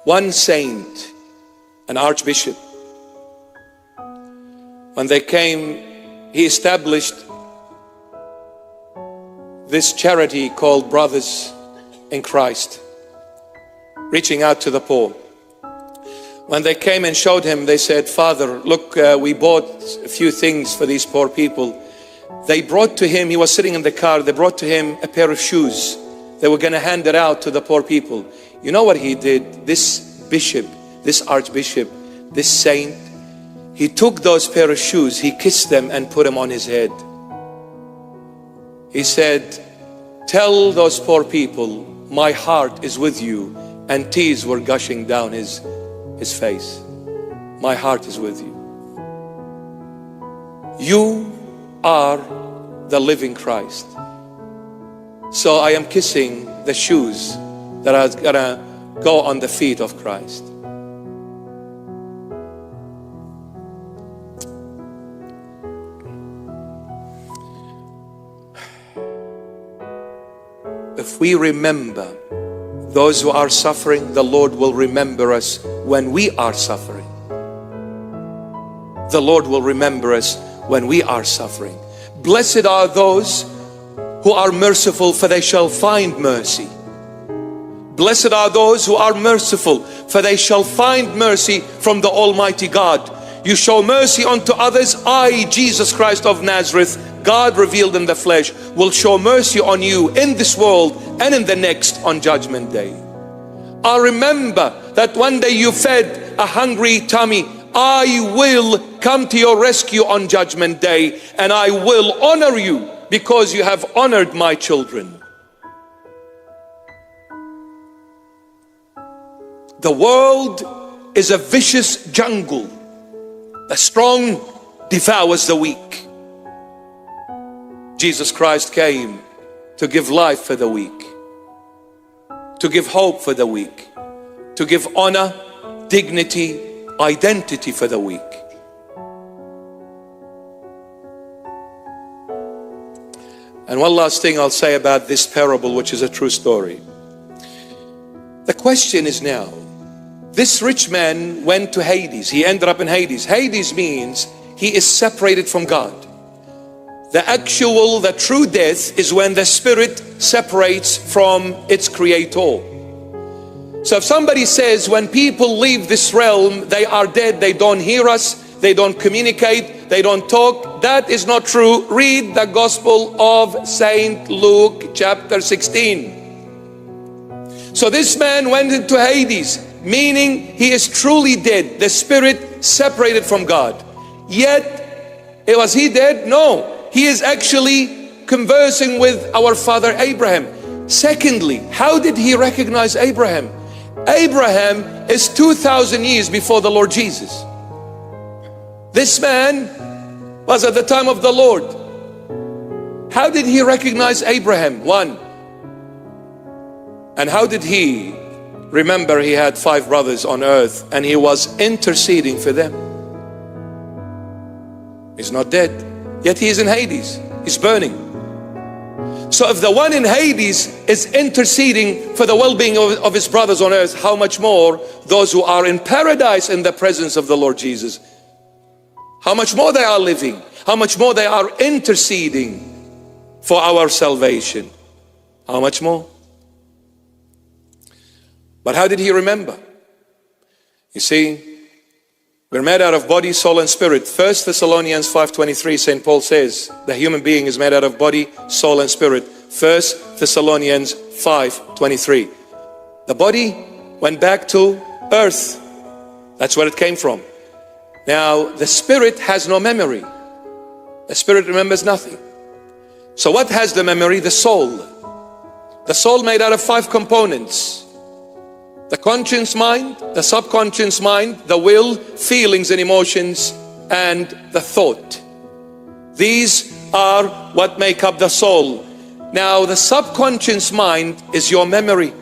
one saint, an archbishop, when they came, he established this charity called Brothers in Christ, reaching out to the poor. When they came and showed him, they said, Father, look, we bought a few things for these poor people. They brought to him, he was sitting in the car, they brought to him a pair of shoes. They were going to hand it out to the poor people. You know what he did? This bishop, this archbishop, this saint, he took those pair of shoes, he kissed them and put them on his head. He said, tell those poor people, my heart is with you. And tears were gushing down his face. My heart is with you. You are the living Christ. So I am kissing the shoes that are gonna go on the feet of Christ. If we remember those who are suffering, the Lord will remember us when we are suffering. The Lord will remember us when we are suffering. Blessed are those who are merciful, for they shall find mercy. Blessed are those who are merciful, for they shall find mercy from the Almighty God. You show mercy unto others, I, Jesus Christ of Nazareth, God revealed in the flesh, will show mercy on you in this world and in the next on Judgment Day. I remember that one day you fed a hungry tummy. I will come to your rescue on Judgment Day, and I will honor you because you have honored my children. The world is a vicious jungle. The strong devours the weak. Jesus Christ came to give life for the weak, to give hope for the weak, to give honor, dignity, identity for the weak. And one last thing I'll say about this parable, which is a true story. The question is now, this rich man went to Hades. He ended up in Hades. Hades means he is separated from God. The true death is when the spirit separates from its creator. So if somebody says when people leave this realm, they are dead, they don't hear us, they don't communicate, they don't talk, that is not true. Read the Gospel of Saint Luke chapter 16. So this man went into Hades, meaning he is truly dead, the spirit separated from God. Yet, was he dead? No. He is actually conversing with our father Abraham. Secondly, how did he recognize Abraham? Abraham is 2,000 years before the Lord Jesus. This man was at the time of the Lord. How did he recognize Abraham? One. And how did he remember he had 5 brothers on earth and he was interceding for them? He's not dead. Yet he is in Hades, he's burning. So if the one in Hades is interceding for the well-being of his brothers on earth, how much more those who are in paradise in the presence of the Lord Jesus? How much more they are living, how much more they are interceding for our salvation. How much more? But how did he remember? You see, we're made out of body, soul, and spirit. 1 Thessalonians 5:23, St. Paul says, the human being is made out of body, soul, and spirit. 1 Thessalonians 5:23. The body went back to earth. That's where it came from. Now, the spirit has no memory. The spirit remembers nothing. So what has the memory? The soul. The soul made out of 5 components. The conscious mind, the subconscious mind, the will, feelings and emotions, and the thought. These are what make up the soul. Now, the subconscious mind is your memory.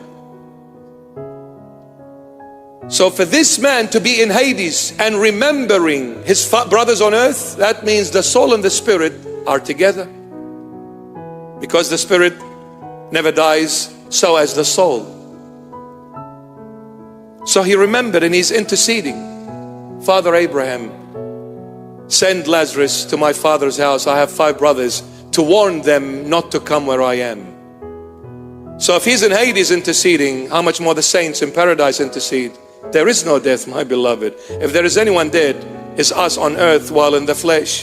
So for this man to be in Hades and remembering his brothers on earth, that means the soul and the spirit are together. Because the spirit never dies, so as the soul. So he remembered and he's interceding. Father Abraham, send Lazarus to my father's house. I have 5 brothers, to warn them not to come where I am. So if he's in Hades interceding, how much more the saints in paradise intercede? There is no death, my beloved. If there is anyone dead, it's us on earth while in the flesh.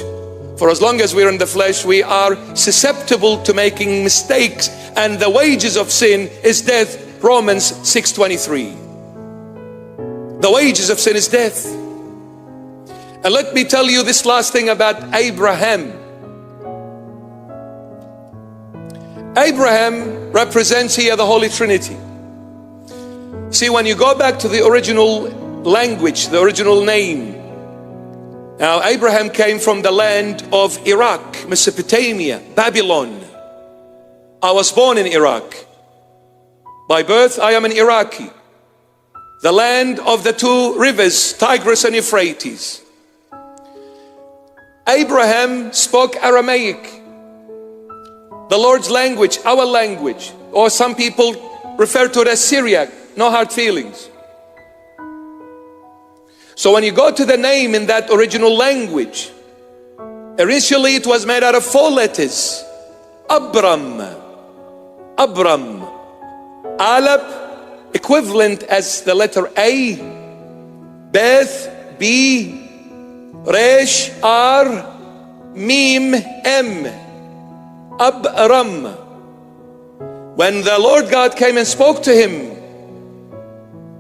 For as long as we're in the flesh, we are susceptible to making mistakes, and the wages of sin is death. Romans 6:23. The wages of sin is death. And let me tell you this last thing about Abraham. Abraham represents here the Holy Trinity. See, when you go back to the original language, the original name. Now, Abraham came from the land of Iraq, Mesopotamia, Babylon. I was born in Iraq. By birth, I am an Iraqi. The land of the 2 rivers, Tigris and Euphrates. Abraham spoke Aramaic, the Lord's language, our language, or some people refer to it as Syriac. No hard feelings. So when you go to the name in that original language, initially it was made out of 4 letters. Abram, Abram, Alab, equivalent as the letter A, Beth, B, Resh, R, Mim, M, Abram. When the Lord God came and spoke to him,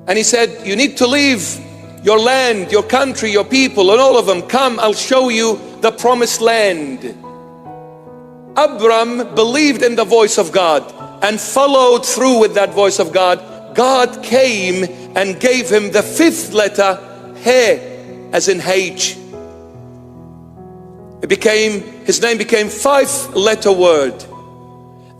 and he said, you need to leave your land, your country, your people, and all of them. Come, I'll show you the promised land. Abram believed in the voice of God and followed through with that voice of God. God came and gave him the 5th letter, He, as in H. His name became 5-letter word.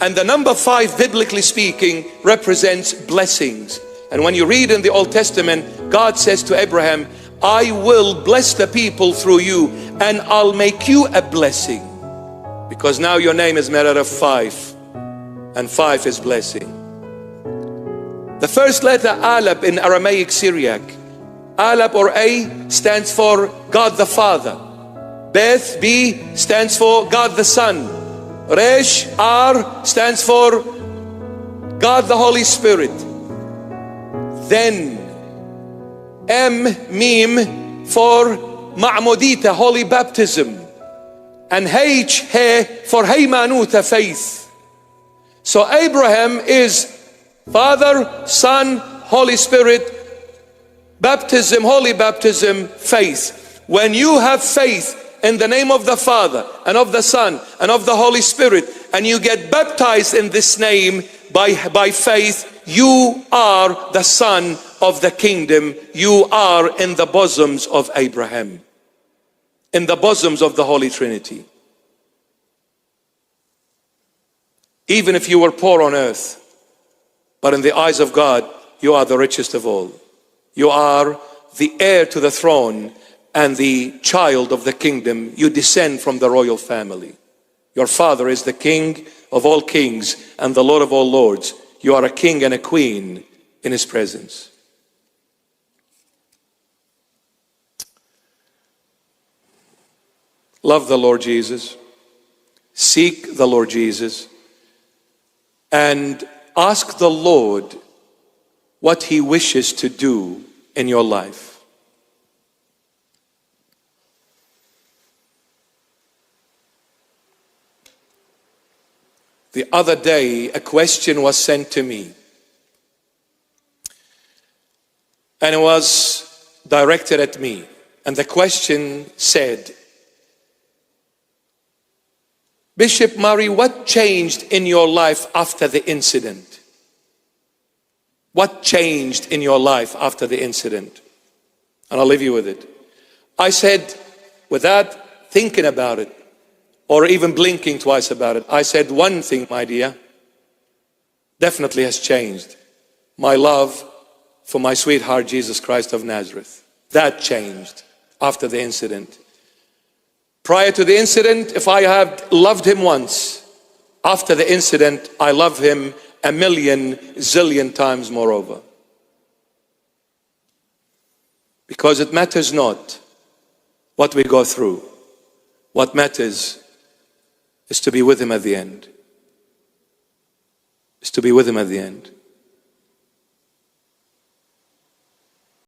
And the number 5, biblically speaking, represents blessings. And when you read in the Old Testament, God says to Abraham, I will bless the people through you, and I'll make you a blessing. Because now your name is made out of 5, and 5 is blessing. The first letter, Alab, in Aramaic Syriac. Alab or A stands for God the Father. Beth, B, stands for God the Son. Resh, R, stands for God the Holy Spirit. Then M, Mim, for Ma'mudita, holy baptism. And H, He, for Haymanuta, faith. So Abraham is Father, Son, Holy Spirit, baptism, holy baptism, faith. When you have faith in the name of the Father and of the Son and of the Holy Spirit, and you get baptized in this name by faith, you are the son of the kingdom. You are in the bosoms of Abraham, in the bosoms of the Holy Trinity. Even if you were poor on earth, but in the eyes of God, you are the richest of all. You are the heir to the throne and the child of the kingdom. You descend from the royal family. Your father is the King of all kings and the Lord of all lords. You are a king and a queen in his presence. Love the Lord Jesus. Seek the Lord Jesus. And ask the Lord what he wishes to do in your life. The other day, a question was sent to me. And it was directed at me. And the question said, Bishop Murray, what changed in your life after the incident? What changed in your life after the incident? And I'll leave you with it. I said, without thinking about it, or even blinking twice about it, I said, one thing, my dear, definitely has changed. My love for my sweetheart, Jesus Christ of Nazareth. That changed after the incident. Prior to the incident, if I had loved him once, after the incident, I love him a million zillion times moreover. Because it matters not what we go through. What matters is to be with him at the end. Is to be with him at the end.